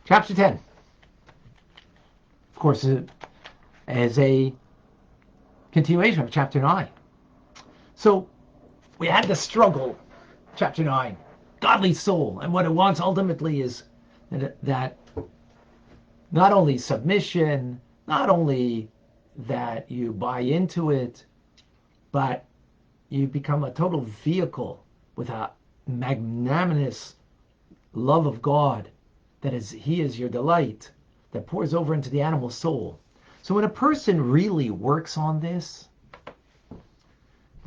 Chapter 10, of course, is a continuation of chapter 9. So we had the struggle, chapter 9, godly soul, and what it wants ultimately is that not only submission, not only that you buy into it, but you become a total vehicle with a magnanimous love of God, that is, He is your delight, that pours over into the animal soul. So when a person really works on this,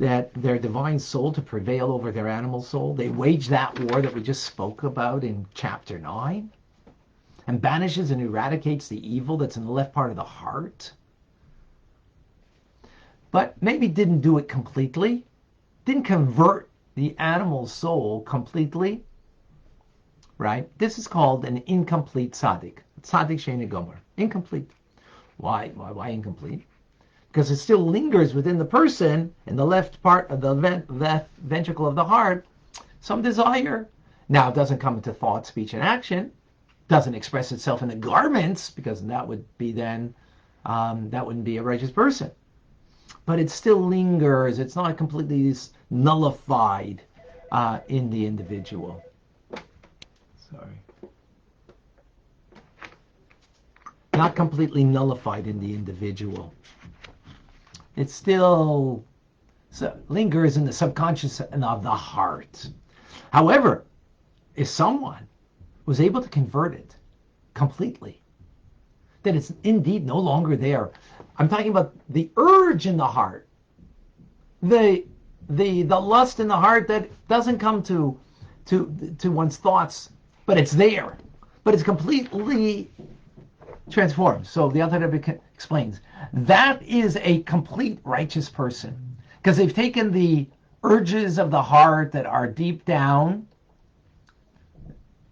that their divine soul to prevail over their animal soul, they wage that war that we just spoke about in chapter 9, and banishes and eradicates the evil that's in the left part of the heart, but maybe didn't do it completely, didn't convert the animal soul completely, right? This is called an incomplete tzaddik. Tzaddik she'eino gomer. Incomplete. Why incomplete? Because it still lingers within the person, in the left part of the left ventricle of the heart, some desire. Now, it doesn't come into thought, speech, and action. Doesn't express itself in the garments, because that would be then, that wouldn't be a righteous person. But it still lingers. It's not completely nullified in the individual. Sorry. Not completely nullified in the individual. It still lingers in the subconscious and of the heart. However, if someone was able to convert it completely, then it's indeed no longer there. I'm talking about the urge in the heart, the lust in the heart that doesn't come to one's thoughts, but it's there, but it's completely transformed. So the Alter Rebbe explains that is a complete righteous person, because they've taken the urges of the heart that are deep down,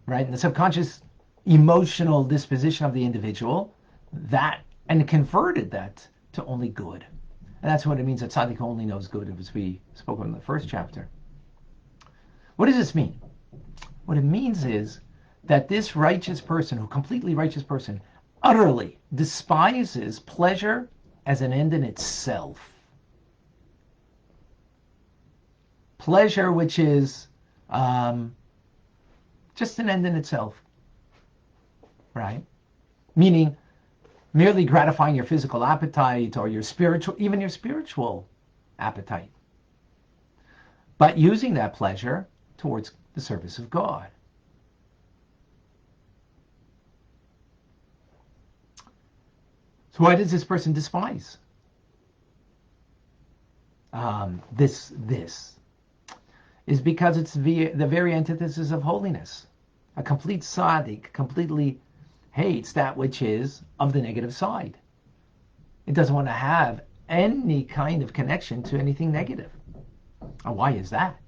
right, in the subconscious emotional disposition of the individual, that, and converted that to only good. And that's what it means that tzaddik only knows good, as we spoke in the first chapter. What does this mean? What it means is that this righteous person, who completely righteous person, utterly despises pleasure as an end in itself. Pleasure, which is just an end in itself, right? Meaning merely gratifying your physical appetite or your spiritual, even your spiritual appetite, but using that pleasure towards the service of God. So why does this person despise this is because it's the very antithesis of holiness. A complete tzaddik completely hates that which is of the negative side. It doesn't want to have any kind of connection to anything negative. And why is that?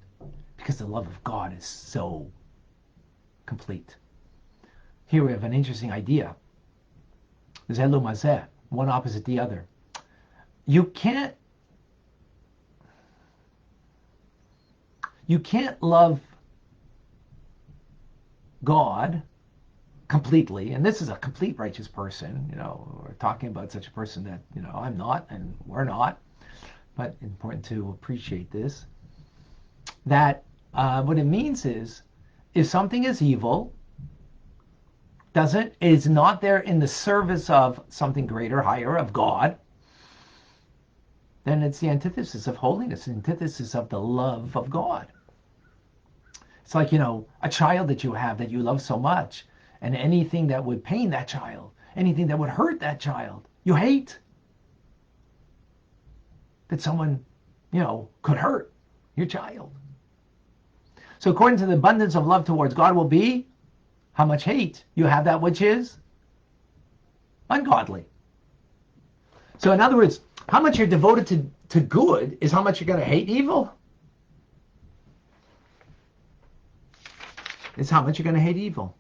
Because the love of God is so complete. Here we have an interesting idea. Zelu mazeh, one opposite the other. You can't love God completely, and this is a complete righteous person. We're talking about such a person that, I'm not, and we're not, but important to appreciate this, that what it means is, if something is evil, is not there in the service of something greater, higher, of God, then it's the antithesis of holiness, the antithesis of the love of God. It's like, a child that you have that you love so much, and anything that would pain that child, anything that would hurt that child, you hate. That someone, could hurt your child. So according to the abundance of love towards God will be how much hate you have that which is ungodly. So in other words, how much you're devoted to good is how much you're going to hate evil. It's how much you're going to hate evil.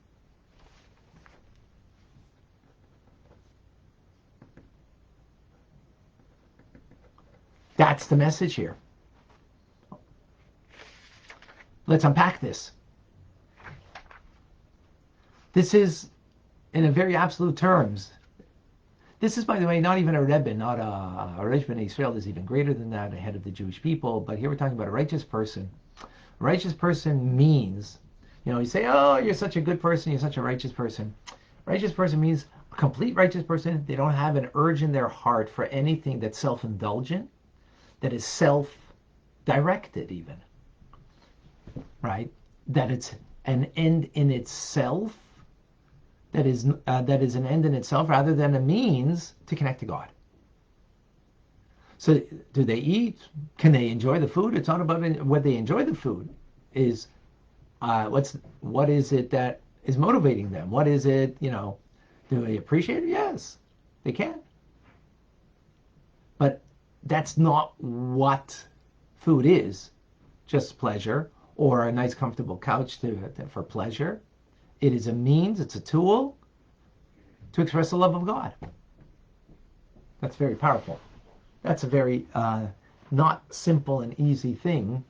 That's the message here. Let's unpack this. This is in a very absolute terms. This is, by the way, not even a Rebbe, not a Rebbe in Israel is even greater than that, a head of the Jewish people. But here we're talking about a righteous person. A righteous person means, you say, oh, you're such a good person, you're such a righteous person. Righteous person means a complete righteous person. They don't have an urge in their heart for anything that's self-indulgent, that is self-directed even, right? That it's an end in itself, that is an end in itself rather than a means to connect to God. So do they eat? Can they enjoy the food? It's not about whether they enjoy the food. Is what is it that is motivating them? What is it, do they appreciate it? Yes, they can. But that's not what food is, just pleasure or a nice comfortable couch for pleasure. It is a means, it's a tool to express the love of God. That's very powerful. That's a very not simple and easy thing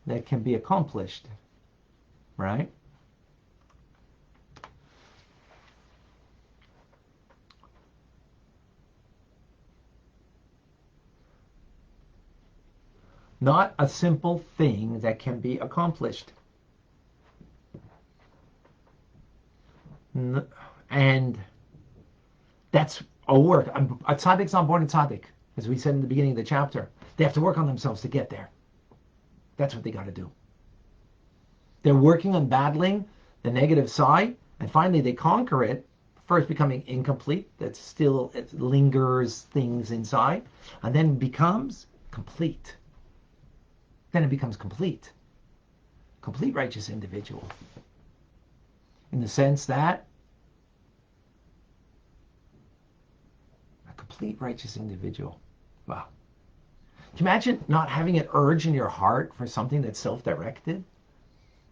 that can be accomplished, right? Not a simple thing that can be accomplished. And that's a work. A tzaddik's not born a tzaddik, as we said in the beginning of the chapter. They have to work on themselves to get there. That's what they got to do. They're working on battling the negative side, and finally they conquer it, first becoming incomplete, that still it lingers things inside, and then becomes complete. Then it becomes complete. Complete righteous individual. In the sense that a complete righteous individual. Wow. Can you imagine not having an urge in your heart for something that's self-directed?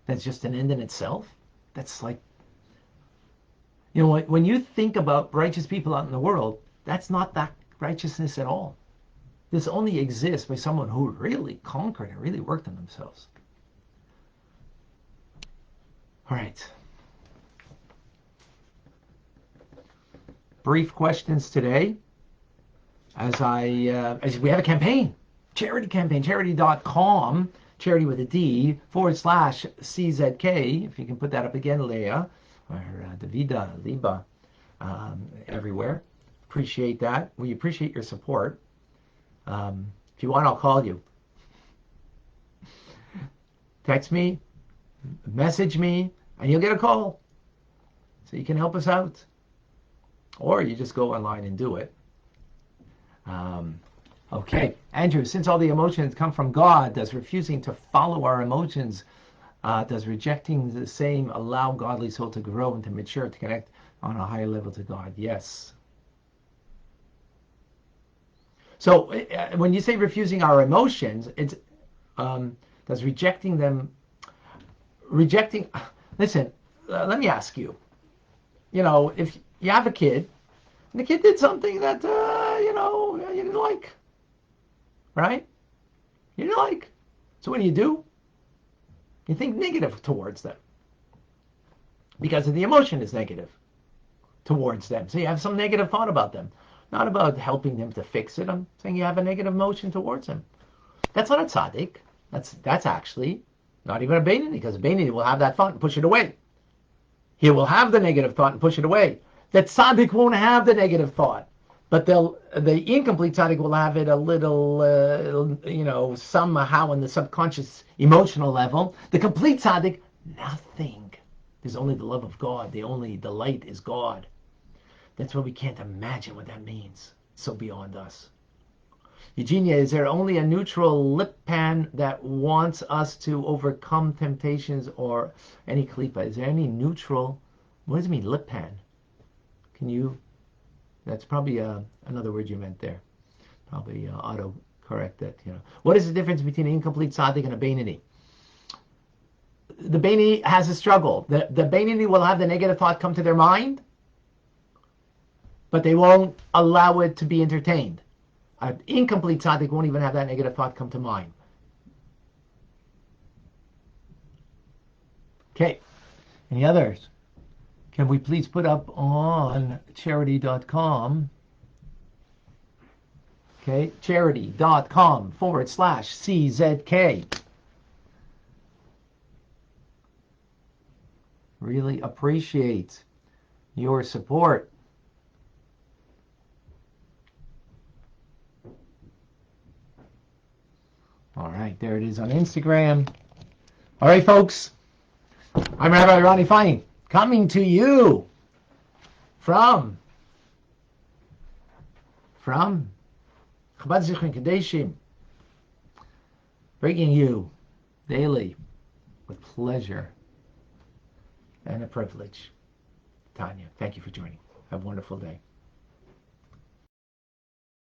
That's just an end in itself? That's like, when you think about righteous people out in the world, that's not that righteousness at all. This only exists by someone who really conquered and really worked on themselves. All right. Brief questions today. As we have a campaign, charity campaign, charity.com, charity with a D, /CZK, if you can put that up again, Leah, or Davida, Liba, everywhere. Appreciate that. We appreciate your support. If you want, I'll call you. Text me, message me, and you'll get a call. So you can help us out. Or you just go online and do it. Okay, Andrew, since all the emotions come from God, does refusing to follow our emotions, does rejecting the same allow godly soul to grow and to mature, to connect on a higher level to God? Yes. So when you say refusing our emotions, it's does rejecting them, listen, let me ask you, if you have a kid, and the kid did something that, you didn't like, right? You didn't like. So what do? You think negative towards them. Because the emotion is negative towards them. So you have some negative thought about them. Not about helping them to fix it. I'm saying you have a negative emotion towards them. That's not a tzaddik. That's actually not even a Beinoni, because a Beinoni will have that thought and push it away. He will have the negative thought and push it away. That tzaddik won't have the negative thought, but the incomplete tzaddik will have it a little, somehow in the subconscious emotional level. The complete tzaddik, nothing. There's only the love of God. The only delight is God. That's why we can't imagine what that means. It's so beyond us. Eugenia, is there only a neutral lipan that wants us to overcome temptations, or any klipa? Is there any neutral? What does it mean, lipan? Can you? That's probably another word you meant there. Probably auto correct that. What is the difference between an incomplete tzaddik and a Beinoni? The Beinoni has a struggle. The Beinoni will have the negative thought come to their mind, but they won't allow it to be entertained. An incomplete tzaddik won't even have that negative thought come to mind. Okay. Any others? Can we please put up on charity.com? Okay, charity.com/CZK. Really appreciate your support. All right, there it is on Instagram. All right, folks. I'm Rabbi Ronnie Fine, coming to you from Chabad Zichron Kadeshim, bringing you daily with pleasure and a privilege. Tanya, thank you for joining. Have a wonderful day.